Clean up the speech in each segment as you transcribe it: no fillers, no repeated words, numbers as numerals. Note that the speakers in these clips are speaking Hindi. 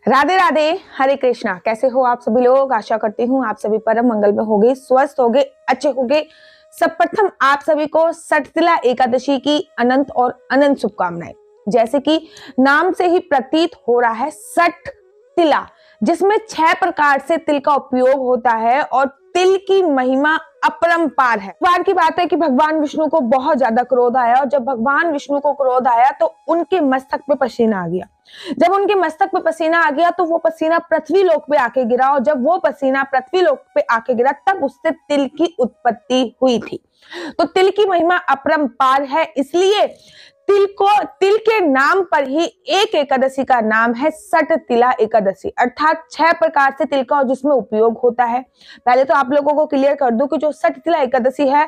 राधे राधे, हरे कृष्णा। कैसे हो आप सभी लोग? आशा करती हूँ आप सभी परम मंगल में होंगे, स्वस्थ होंगे, अच्छे होंगे। सर्वप्रथम आप सभी को सठतिला एकादशी की अनंत और अनंत शुभकामनाएं। जैसे कि नाम से ही प्रतीत हो रहा है, सठ तिला, जिसमें 6 प्रकार से तिल का उपयोग होता है और तिल की महिमा अपरंपार है। बार की बात है कि भगवान विष्णु को बहुत ज्यादा क्रोध आया और जब भगवान विष्णु को क्रोध आया तो उनके मस्तक पे पसीना आ गया। जब उनके मस्तक पे पसीना आ गया तो वो पसीना पृथ्वी लोक पे आके गिरा और जब वो पसीना पृथ्वी लोक पे आके गिरा तब उससे तिल की उत्पत्ति हुई थी। तो तिल की महिमा अपरंपार है, इसलिए तिल के नाम पर ही एक एकादशी का नाम है सठतिला एकादशी, अर्थात 6 प्रकार से तिल का जिसमें उपयोग होता है। पहले तो आप लोगों को क्लियर कर दूं कि जो सठतिला एकादशी है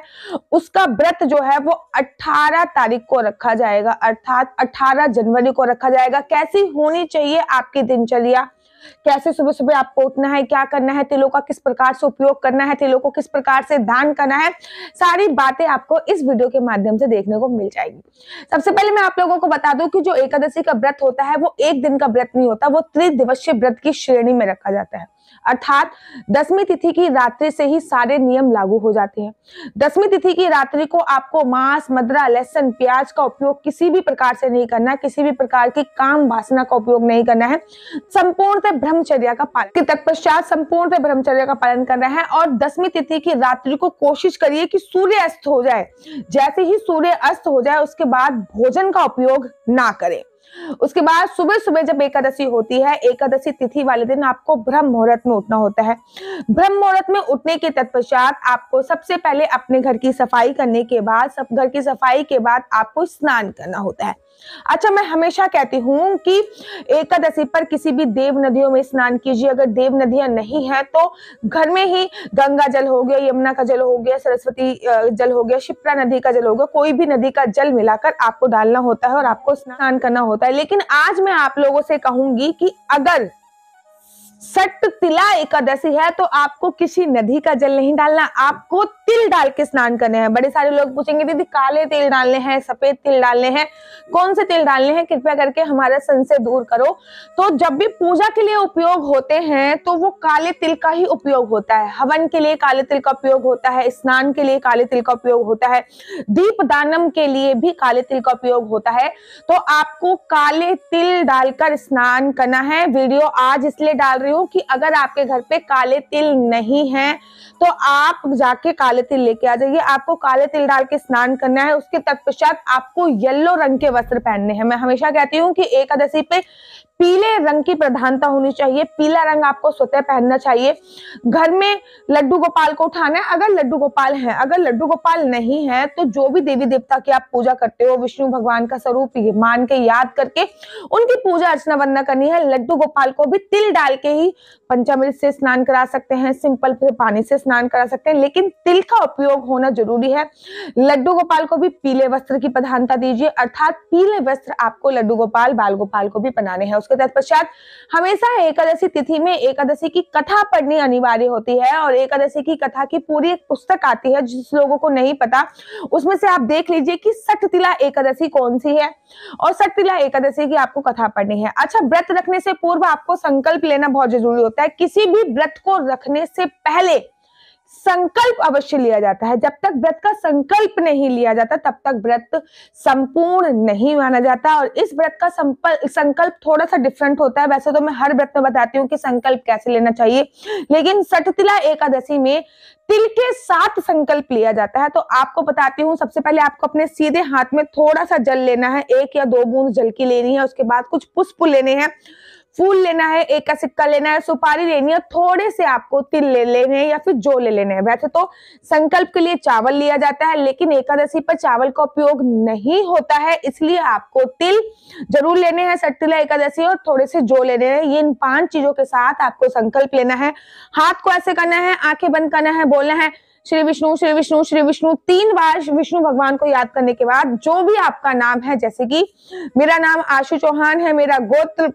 उसका व्रत जो है वो 18 तारीख को रखा जाएगा, अर्थात 18 जनवरी को रखा जाएगा। कैसी होनी चाहिए आपकी दिनचर्या, कैसे सुबह सुबह आपको उठना है, क्या करना है, तिलों का किस प्रकार से उपयोग करना है, तिलों को किस प्रकार से दान करना है, सारी बातें आपको इस वीडियो के माध्यम से देखने को मिल जाएगी। सबसे पहले मैं आप लोगों को बता दूं कि जो एकादशी का व्रत होता है वो एक दिन का व्रत नहीं होता, वो त्रिदिवसीय व्रत की श्रेणी में रखा जाता है। अर्थात 10वीं तिथि की रात्रि से ही सारे नियम लागू हो जाते हैं। 10वीं तिथि की रात्रि को आपको मांस, मदिरा, लहसुन, प्याज का उपयोग किसी भी प्रकार से नहीं करना है, किसी भी प्रकार की काम वासना का उपयोग नहीं करना है। संपूर्ण ब्रह्मचर्या का पालन के तत्पश्चात संपूर्ण ब्रह्मचर्या का पालन करना है और 10वीं तिथि की रात्रि को कोशिश करिए कि सूर्य अस्त हो जाए। जैसे ही सूर्य अस्त हो जाए उसके बाद भोजन का उपयोग ना करें। उसके बाद सुबह सुबह जब एकादशी होती है, एकादशी तिथि वाले दिन आपको ब्रह्म मुहूर्त में उठना होता है। ब्रह्म मुहूर्त में उठने के तत्पश्चात आपको सबसे पहले अपने घर की सफाई करने के बाद, सब घर की सफाई के बाद आपको स्नान करना होता है। अच्छा, मैं हमेशा कहती हूँ कि एकादशी पर किसी भी देव नदियों में स्नान कीजिए। अगर देव नदियां नहीं है तो घर में ही गंगा जल हो गया, यमुना का जल हो गया, सरस्वती जल हो गया, शिप्रा नदी का जल हो गया, कोई भी नदी का जल मिलाकर आपको डालना होता है और आपको स्नान करना होता है। लेकिन आज मैं आप लोगों से कहूंगी कि अगर सठतिला एकादशी है तो आपको किसी नदी का जल नहीं डालना, आपको तिल डाल के स्नान करने हैं। बड़े सारे लोग पूछेंगे दीदी काले तिल डालने हैं, सफेद तिल डालने हैं, कौन से तिल डालने हैं, कृपया करके हमारा संशय दूर करो। तो जब भी पूजा के लिए उपयोग होते हैं तो वो काले तिल का ही उपयोग होता है। हवन के लिए काले तिल का उपयोग होता है, स्नान के लिए काले तिल का उपयोग होता है, दीप दानम के लिए भी काले तिल का उपयोग होता है। तो आपको काले तिल डालकर स्नान करना है। वीडियो आज इसलिए डाल रही हूँ कि अगर आपके घर पे काले तिल नहीं है तो आप जाके काले तिल लेके आ जाइए। आपको काले तिल डाल के स्नान करना है। उसके तत्पश्चात आपको येलो रंग के वस्त्र पहनने हैं। मैं हमेशा कहती हूँ कि एकादशी पे पीले रंग की प्रधानता होनी चाहिए, पीला रंग आपको स्वतः पहनना चाहिए। घर में लड्डू गोपाल को उठाना है, अगर लड्डू गोपाल है। अगर लड्डू गोपाल नहीं है तो जो भी देवी देवता की आप पूजा करते हो, विष्णु भगवान का स्वरूप मान के याद करके उनकी पूजा अर्चना वंदना करनी है। लड्डू गोपाल को भी तिल डाल के ही पंचामृत से स्नान करा सकते हैं, सिंपल पानी से स्नान करा सकते हैं, लेकिन तिल का उपयोग होना जरूरी है। लड्डू गोपाल को भी पीले वस्त्र की प्रधानता दीजिए, अर्थात पीले वस्त्र आपको लड्डू गोपाल, बाल गोपाल को भी पहनाने हैं। उसके तत्पश्चात हमेशा एकादशी तिथि में एकादशी की कथा पढ़नी अनिवार्य होती है और एकादशी की कथा की पूरी एक पुस्तक आती है। जिस लोगों को नहीं पता उसमें से आप देख लीजिए कि सठतिला एकादशी कौन सी है और सठतिला एकादशी की आपको कथा पढ़नी है। अच्छा, व्रत रखने से पूर्व आपको संकल्प लेना बहुत जरूरी होता है। किसी भी व्रत को रखने से पहले संकल्प अवश्य लिया जाता है। जब तक व्रत का संकल्प नहीं लिया जाता तब तक व्रत संपूर्ण नहीं माना जाता। और इस व्रत का संकल्प थोड़ा सा डिफरेंट होता है। वैसे तो मैं हर व्रत में बताती हूँ कि संकल्प कैसे लेना चाहिए, लेकिन सठतिला एकादशी में तिल के साथ संकल्प लिया जाता है। तो आपको बताती हूँ, सबसे पहले आपको अपने सीधे हाथ में थोड़ा सा जल लेना है, 1 या 2 बूंद जल की लेनी है। उसके बाद कुछ पुष्प लेने हैं, फूल लेना है, 1 का सिक्का लेना है, सुपारी लेनी है, थोड़े से आपको तिल ले लेने हैं या फिर जौ ले लेने हैं। वैसे तो संकल्प के लिए चावल लिया जाता है, लेकिन एकादशी पर चावल का उपयोग नहीं होता है, इसलिए आपको तिल जरूर लेने हैं सठतिला एकादशी और थोड़े से जौ लेने हैं। ये इन 5 चीजों के साथ आपको संकल्प लेना है। हाथ को ऐसे करना है, आंखें बंद करना है, बोलना है श्री विष्णु श्री विष्णु श्री विष्णु 3 बार। विष्णु भगवान को याद करने के बाद जो भी आपका नाम है, जैसे कि मेरा नाम आशु चौहान है, मेरा गोत्र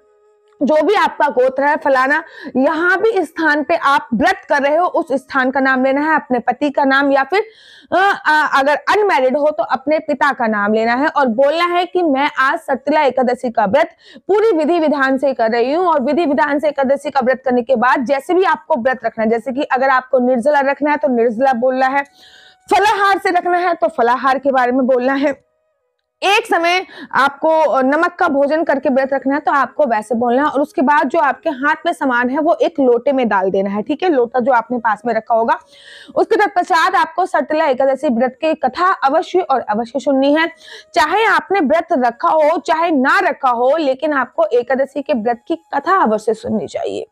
जो भी आपका गोत्र है फलाना, यहाँ भी इस स्थान पे आप व्रत कर रहे हो, उस स्थान का नाम लेना है, अपने पति का नाम, या फिर अगर अनमैरिड हो तो अपने पिता का नाम लेना है और बोलना है कि मैं आज सटतिला एकादशी का व्रत पूरी विधि विधान से कर रही हूँ। और विधि विधान से एकादशी का व्रत करने के बाद जैसे भी आपको व्रत रखना है, जैसे कि अगर आपको निर्जला रखना है तो निर्जला बोलना है, फलाहार से रखना है तो फलाहार के बारे में बोलना है, एक समय आपको नमक का भोजन करके व्रत रखना है तो आपको वैसे बोलना है। और उसके बाद जो आपके हाथ में सामान है वो एक लोटे में डाल देना है, ठीक है, लोटा जो आपने पास में रखा होगा। उसके तत्पश्चात आपको सटतिला एकादशी व्रत की कथा अवश्य और अवश्य सुननी है। चाहे आपने व्रत रखा हो चाहे ना रखा हो, लेकिन आपको एकादशी के व्रत की कथा अवश्य सुननी चाहिए।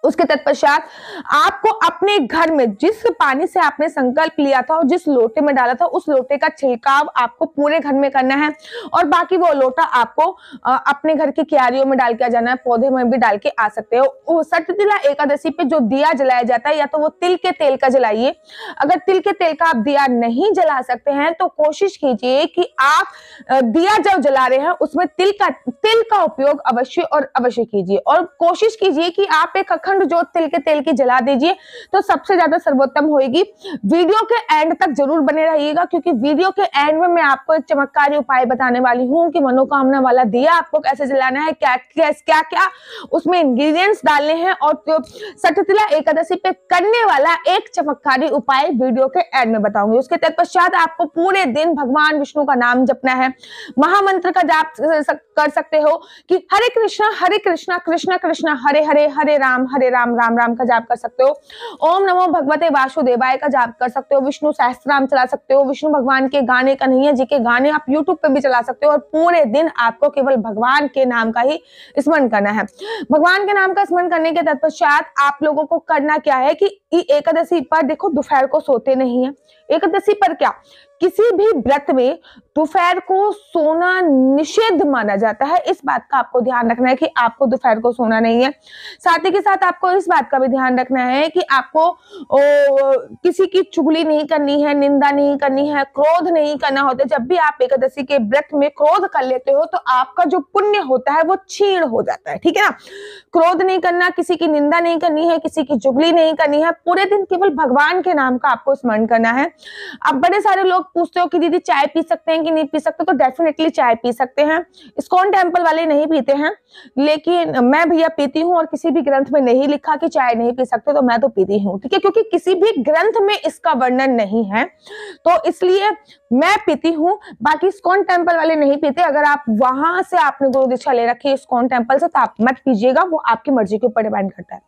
उसके तत्पश्चात आपको अपने घर में जिस पानी से आपने संकल्प लिया था और जिस लोटे में डाला था उस लोटे का छिलकाव आपको पूरे घर में करना है और बाकी वो लोटा आपको अपने घर की क्यारियों में डाल के आ जाना है, पौधे में भी डाल के आ सकते हो। सटतिला एकादशी पे जो दिया जलाया जाता है या तो वो तिल के तेल का जलाइए, अगर तिल के तेल का आप दिया नहीं जला सकते हैं तो कोशिश कीजिए कि आप दिया जब जला रहे हैं उसमें तिल का उपयोग अवश्य और अवश्य कीजिए और कोशिश कीजिए कि आप एक अखंड जोत तिल के तेल की जला दीजिए तो सबसे ज्यादा सर्वोत्तम होगी। वीडियो के एंड तक जरूर बने रहिएगा क्योंकि वीडियो के एंड में मैं आपको एक चमत्कारी उपाय बताने वाली हूँ कि मनोकामना वाला दिया आपको कैसे जलाना है, क्या क्या उसमें इंग्रेडिएंट्स डालने हैं और सटतिला एकादशी पे करने वाला एक चमत्कारी उपाय वीडियो के एंड में बताऊंगी। उसके तत्पश्चात आपको पूरे दिन भगवान विष्णु का नाम जपना है, महामंत्र का जाप कर सकते हो कि हरे कृष्णा कृष्णा कृष्णा हरे हरे, हरे राम राम राम का जाप कर सकते हो, ओम नमो भगवते वासुदेवाय का जाप कर सकते हो, विष्णु सहस्त्रनाम चला सकते हो, विष्णु भगवान के गाने कन्हैया जी के गाने आप यूट्यूब पे भी चला सकते हो और पूरे दिन आपको केवल भगवान के नाम का ही स्मरण करना है। भगवान के नाम का स्मरण करने के तत्पश्चात आप लोगों को करना क्या है कि एकादशी पर देखो दोपहर को सोते नहीं है। एकादशी पर क्या, किसी भी व्रत में दोपहर को सोना निषेध माना जाता है, इस बात का आपको ध्यान रखना है कि आपको दोपहर को सोना नहीं है। साथ ही के साथ आपको इस बात का भी ध्यान रखना है कि आपको किसी की चुगली नहीं करनी है, निंदा नहीं करनी है, क्रोध नहीं करना होता। जब भी आप एकादशी के व्रत में क्रोध कर लेते हो तो आपका जो पुण्य होता है वो क्षीण हो जाता है, ठीक है ना। क्रोध नहीं करना, किसी की निंदा नहीं करनी है, किसी की चुगली नहीं करनी है, पूरे दिन केवल भगवान के नाम का आपको स्मरण करना है। अब बड़े सारे लोग पूछते हो कि दीदी चाय पी सकते हैं कि नहीं पी सकते, तो डेफिनेटली चाय पी सकते हैं। इस्कॉन टेम्पल वाले नहीं पीते हैं लेकिन मैं भैया पीती हूँ और किसी भी ग्रंथ में नहीं लिखा कि चाय नहीं पी सकते, तो मैं तो पीती हूँ, ठीक है, क्योंकि किसी भी ग्रंथ में इसका वर्णन नहीं है तो इसलिए मैं पीती हूँ। बाकी इस्कॉन टेम्पल वाले नहीं पीते। अगर आप वहां से आपने गुरु दीक्षा ले रखी है इस्कॉन टेम्पल से तो आप मत पीजिएगा, वो आपकी मर्जी के ऊपर डिपेंड करता है।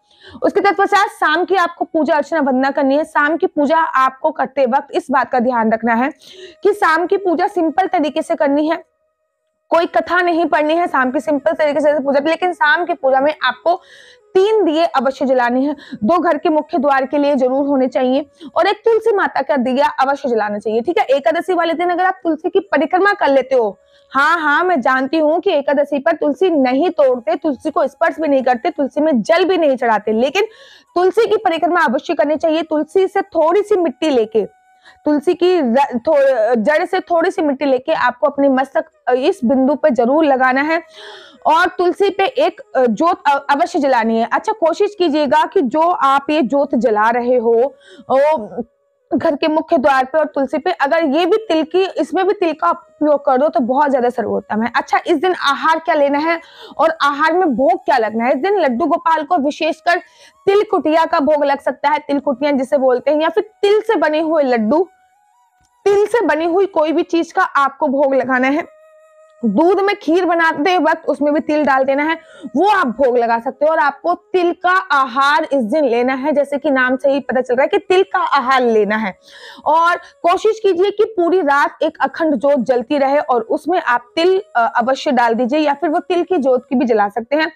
उसके तत्पश्चात शाम की आपको पूजा अर्चना वंदना करनी है। शाम की पूजा आपको करते वक्त इस बात का ध्यान रखना है कि शाम की पूजा सिंपल तरीके से करनी है, कोई कथा नहीं पढ़नी है, शाम की सिंपल तरीके से पूजा। लेकिन शाम की पूजा में आपको 3 दिए अवश्य जलाने हैं, 2 घर के मुख्य द्वार के लिए जरूर होने चाहिए और एक तुलसी माता का दिया अवश्य जलाना चाहिए, ठीक है। एकादशी वाले दिन अगर आप तुलसी की परिक्रमा कर लेते हो, हाँ मैं जानती हूँ कि एकादशी पर तुलसी नहीं तोड़ते, तुलसी को स्पर्श भी नहीं करते, तुलसी में जल भी नहीं चढ़ाते, लेकिन तुलसी की परिक्रमा अवश्य करनी चाहिए। तुलसी से थोड़ी सी मिट्टी लेके, तुलसी की जड़ से थोड़ी सी मिट्टी लेके आपको अपने मस्तक इस बिंदु पे जरूर लगाना है और तुलसी पे एक जोत अवश्य जलानी है। अच्छा, कोशिश कीजिएगा कि जो आप ये जोत जला रहे हो घर के मुख्य द्वार पे और तुलसी पे, अगर ये भी तिल की, इसमें भी तिल का उपयोग कर दो तो बहुत ज्यादा सर्वोत्तम है। अच्छा, इस दिन आहार क्या लेना है और आहार में भोग क्या लगना है। इस दिन लड्डू गोपाल को विशेषकर तिल कुटिया का भोग लग सकता है, तिल कुटिया जिसे बोलते हैं, या फिर तिल से बने हुए लड्डू, तिल से बनी हुई कोई भी चीज का आपको भोग लगाना है। दूध में खीर बनाते वक्त उसमें भी तिल डाल देना है, वो आप भोग लगा सकते हो। और आपको तिल का आहार इस दिन लेना है, जैसे कि नाम से ही पता चल रहा है कि तिल का आहार लेना है। और कोशिश कीजिए कि पूरी रात एक अखंड जोत जलती रहे और उसमें आप तिल अवश्य डाल दीजिए, या फिर वो तिल की जोत की भी जला सकते हैं।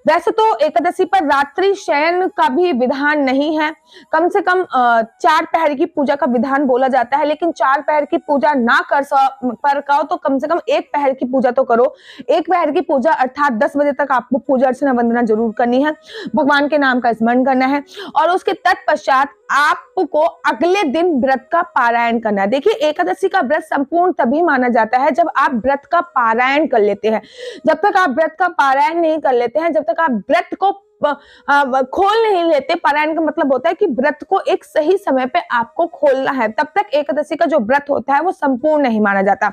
वैसे तो एकादशी पर रात्रि शयन का भी विधान नहीं है, कम से कम 4 पहर की पूजा का विधान बोला जाता है, लेकिन 4 पहर की पूजा ना कर पाओ तो कम से कम 1 पहर की की पूजा तो करो, एक पहर की पूजा अर्थात 10 बजे तक आपको पूजा अर्चना वंदना जरूर करनी है, भगवान के नाम का स्मरण करना है और उसके तत्पश्चात आपको अगले दिन व्रत का पारायण करना है। देखिए, एकादशी का व्रत संपूर्ण तभी माना जाता है जब आप व्रत का पारायण कर लेते हैं। जब तक आप व्रत का पारायण नहीं कर लेते हैं, जब तक आप व्रत को खोल नहीं लेते, पारायण का मतलब होता है कि व्रत को एक सही समय पे आपको खोलना है, तब तक एकादशी का जो व्रत होता है वो संपूर्ण नहीं माना जाता।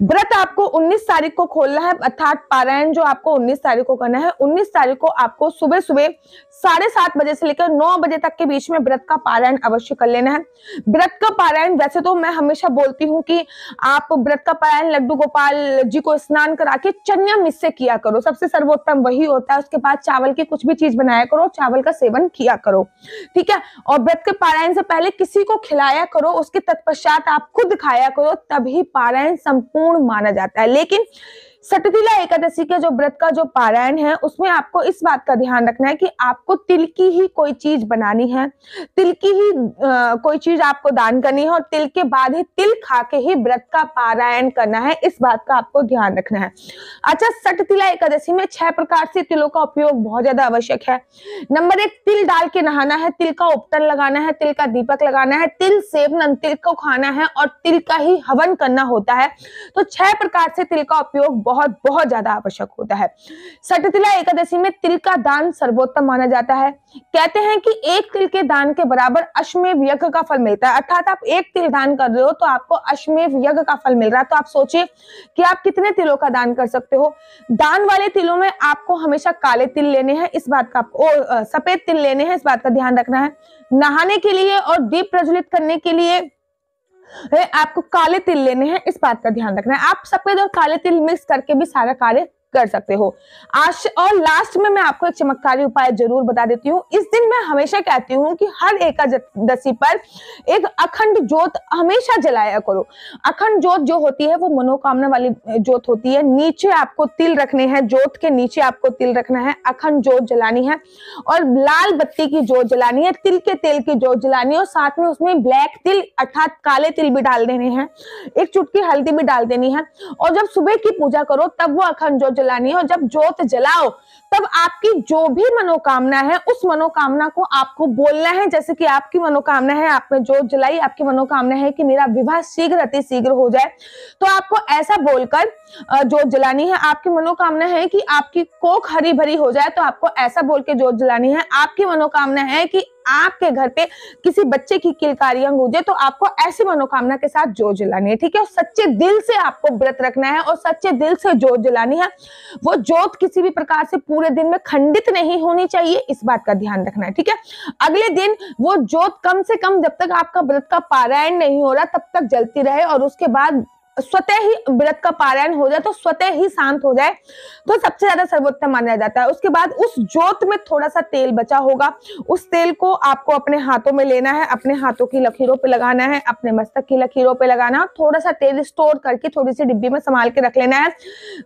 व्रत आपको 19 तारीख को खोलना है, अर्थात पारायण जो आपको 19 तारीख को करना है। 19 तारीख को आपको सुबह सुबह 7:30 बजे से लेकर 9 बजे तक के बीच में व्रत का पारायण अवश्य कर लेना है। व्रत का पारायण वैसे तो मैं हमेशा बोलती हूँ कि आप व्रत का पारायण लड्डू गोपाल जी को स्नान करा के चन्या मिस से किया करो, सबसे सर्वोत्तम वही होता है। उसके बाद चावल की कुछ भी चीज बनाया करो, चावल का सेवन किया करो, ठीक है। और व्रत के पारायण से पहले किसी को खिलाया करो, उसके तत्पश्चात आप खुद खाया करो, तभी पारायण संपूर्ण माना जाता है। लेकिन सटतिला एकादशी के जो व्रत का जो पारायण है, उसमें आपको इस बात का ध्यान रखना है कि आपको तिल की ही कोई चीज बनानी है, तिल की ही कोई चीज आपको दान करनी है और तिल के बाद ही तिल खा के ही व्रत का पारायण करना है, इस बात का आपको ध्यान रखना है। अच्छा, सटतिला एकादशी में 6 प्रकार से तिलों का उपयोग बहुत ज्यादा आवश्यक है। नंबर 1, तिल डाल के नहाना है, तिल का उपटन लगाना है, तिल का दीपक लगाना है, तिल सेवनन, तिल को खाना है और तिल का ही हवन करना होता है। तो 6 प्रकार से तिल का उपयोग बहुत बहुत ज्यादा आवश्यक होता है। सटतिला एकादशी में तिल का दान सर्वोत्तम माना जाता है। कहते हैं कि एक तिल के दान के बराबर अश्वमेध यज्ञ का फल मिलता है, अर्थात आप एक तिल दान कर रहे हो तो आपको अश्वमेध यज्ञ का फल मिल रहा है। तो आप सोचिए कि आप कितने तिलों का दान कर सकते हो। दान वाले तिलों में आपको हमेशा काले तिल लेने हैं, इस बात का आपको सफेद तिल लेने हैं, इस बात का ध्यान रखना है। नहाने के लिए और दीप प्रज्वलित करने के लिए आपको काले तिल लेने हैं, इस बात का ध्यान रखना है। आप सफेद और काले तिल मिक्स करके भी सारा कार्य कर सकते हो। और लास्ट में मैं आपको एक चमत्कारी उपाय जरूर बता देती हूँ। इस दिन मैं हमेशा कहती हूँ कि हर एकादशी पर एक अखंड ज्योत हमेशा जलाया करो। अखंड ज्योत जो होती है वो मनोकामना वाली ज्योत होती है। नीचे आपको तिल रखने हैं, ज्योत के नीचे आपको तिल रखना है, अखंड ज्योत जलानी है और लाल बत्ती की ज्योत जलानी है, तिल के तेल की ज्योत जलानी है और साथ में उसमें ब्लैक तिल अर्थात काले तिल भी डाल देने हैं, एक चुटकी हल्दी भी डाल देनी है। और जब सुबह की पूजा करो तब वो अखंड ज्योत जलानी है और जब ज्योत जलाओ तब आपकी जो भी मनोकामना है उस मनोकामना को आपको बोलना है। जैसे कि आपकी मनोकामना है, आपने ज्योत जलाई, आपकी मनोकामना है कि मेरा विवाह शीघ्र अति शीघ्र हो जाए, तो आपको ऐसा बोलकर ज्योत जलानी है। आपकी मनोकामना है कि आपकी कोख हरी भरी हो जाए, तो आपको ऐसा बोल के ज्योत जलानी है। आपकी मनोकामना है कि आपके घर पे किसी बच्चे की किलकारियां गूंजे, तो आपको ऐसी मनोकामना के साथ ज्योत जलानी है, ठीक है। और सच्चे दिल से आपको व्रत रखना है और सच्चे दिल से ज्योत जलानी है। वो ज्योत किसी भी प्रकार से पूरे दिन में खंडित नहीं होनी चाहिए, इस बात का ध्यान रखना है, ठीक है। अगले दिन वो ज्योत कम से कम जब तक आपका व्रत का पारायण नहीं हो रहा तब तक जलती रहे और उसके बाद स्वतः ही व्रत का पारायण हो जाए तो स्वतः ही शांत हो जाए, तो सबसे ज्यादा सर्वोत्तम माना जाता है। उसके बाद उस ज्योत में थोड़ा सा तेल बचा होगा, उस तेल को आपको अपने हाथों में लेना है, अपने हाथों की लकीरों पे लगाना है, अपने मस्तक की लकीरों पे लगाना है। थोड़ा सा तेल स्टोर करके थोड़ी सी डिब्बी में संभाल के रख लेना है,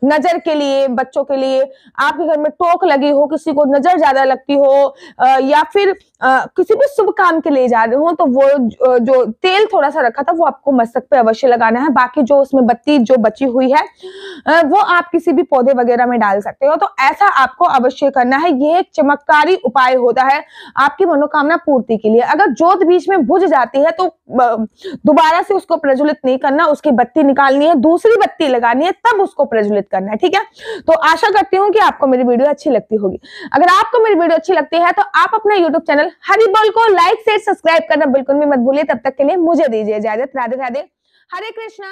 नजर के लिए, बच्चों के लिए, आपके घर में टोक लगी हो, किसी को नजर ज्यादा लगती हो या फिर किसी भी शुभ काम के लिए जा रहे हो, तो वो जो तेल थोड़ा सा रखा था वो आपको मस्तक पे अवश्य लगाना है। बाकी जो उसमें बत्ती जो बची हुई है वो आप किसी भी पौधे वगैरह में डाल सकते हो। तो ऐसा आपको अवश्य करना है। ये एक चमत्कारी उपाय होता है आपकी मनोकामना पूर्ति के लिए। अगर ज्योत बीच में बुझ जाती है तो दोबारा से उसको प्रज्वलित नहीं करना, उसकी बत्ती निकालनी है, दूसरी बत्ती लगानी है, तब उसको प्रज्वलित करना है, ठीक है। तो आशा करती हूँ कि आपको मेरी वीडियो अच्छी लगती होगी। अगर आपको मेरी वीडियो अच्छी लगती है तो आप अपना यूट्यूब चैनल हरिबोल को लाइक शेयर सब्सक्राइब करना बिल्कुल भी मत भूलिए। तब तक के लिए मुझे दीजिए इजाजत। राधे राधे, हरे कृष्णा।